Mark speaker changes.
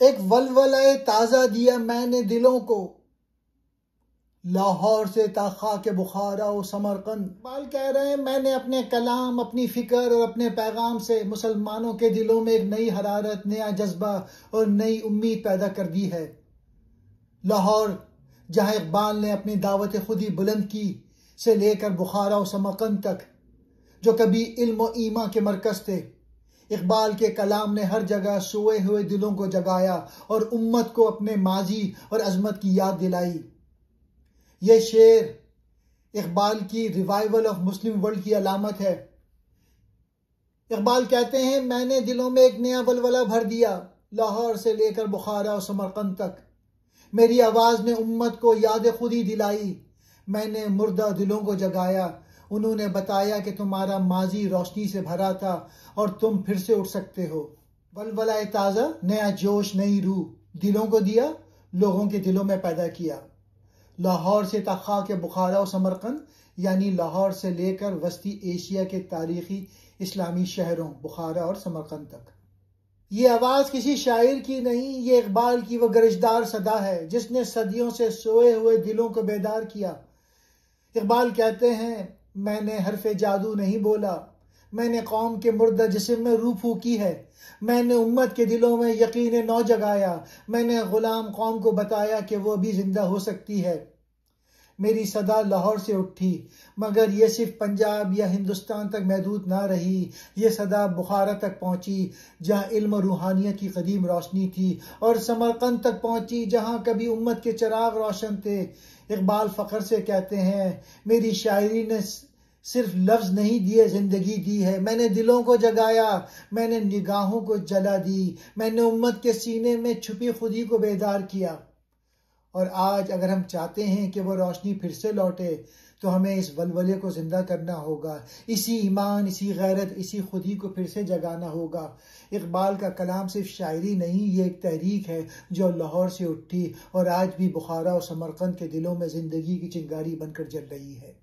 Speaker 1: ایک ولولہ تازہ دیا میں نے دلوں کو، لاہور سے تا خاک بخارا و سمرقند۔ اقبال کہہ رہے ہیں میں نے اپنے کلام، اپنی فکر اور اپنے پیغام سے مسلمانوں کے دلوں میں ایک نئی حرارت، نیا جذبہ اور نئی امید پیدا کر دی ہے۔ لاہور جہاں اقبال نے اپنی دعوت خودی بلند کی سے لے کر بخارا و سمرقند تک، جو کبھی علم و ایمان کے مرکز تھے، اقبال کے کلام نے ہر جگہ سوئے ہوئے دلوں کو جگایا اور امت کو اپنے ماضی اور عظمت کی یاد دلائی۔ یہ شعر اقبال کی ریوائول آف مسلم ورلڈ کی علامت ہے۔ اقبال کہتے ہیں میں نے دلوں میں ایک نیا ولولہ بھر دیا، لاہور سے لے کر بخارا و سمرقند تک۔ میری آواز نے امت کو یاد خودی دلائی، میں نے مردہ دلوں کو جگایا۔ انہوں نے بتایا کہ تمہارا ماضی روشنی سے بھرا تھا اور تم پھر سے اٹھ سکتے ہو۔ ولولہ تازہ، نیا جوش، نئی روح، دلوں کو دیا، لوگوں کے دلوں میں پیدا کیا۔ لاہور سے تا خاک بخارا و سمرقند، یعنی لاہور سے لے کر وسطی ایشیا کے تاریخی اسلامی شہروں بخارا اور سمرقند تک۔ یہ آواز کسی شاعر کی نہیں، یہ اقبال کی وہ گرجدار صدا ہے جس نے صدیوں سے سوئے ہوئے دلوں کو بیدار کیا۔ اقبال کہتے ہیں میں نے حرف جادو نہیں بولا، میں نے قوم کے مردہ جسم میں روح پھونکی ہے، میں نے امت کے دلوں میں یقین نو جگایا، میں نے غلام قوم کو بتایا کہ وہ بھی زندہ ہو سکتی ہے۔ میری صدا لاہور سے اٹھی، مگر یہ صرف پنجاب یا ہندوستان تک محدود نہ رہی، یہ صدا بخارا تک پہنچی جہاں علم و روحانیت کی قدیم روشنی تھی، اور سمرقند تک پہنچی جہاں کبھی امت کے چراغ روشن تھے۔ اقبال فخر سے کہتے ہیں میری شاعری نے صرف لفظ نہیں دیے، زندگی دی ہے۔ میں نے دلوں کو جگایا، میں نے نگاہوں کو جلا دی، میں نے امت کے سینے میں چھپی خودی کو بیدار کیا۔ اور آج اگر ہم چاہتے ہیں کہ وہ روشنی پھر سے لوٹے تو ہمیں اس ولولے کو زندہ کرنا ہوگا، اسی ایمان، اسی غیرت، اسی خودی کو پھر سے جگانا ہوگا۔ اقبال کا کلام صرف شاعری نہیں، یہ ایک تحریک ہے جو لاہور سے اٹھی اور آج بھی بخارا اور سمرقند کے دلوں میں زندگی کی چنگاری بن کر جل رہی ہے۔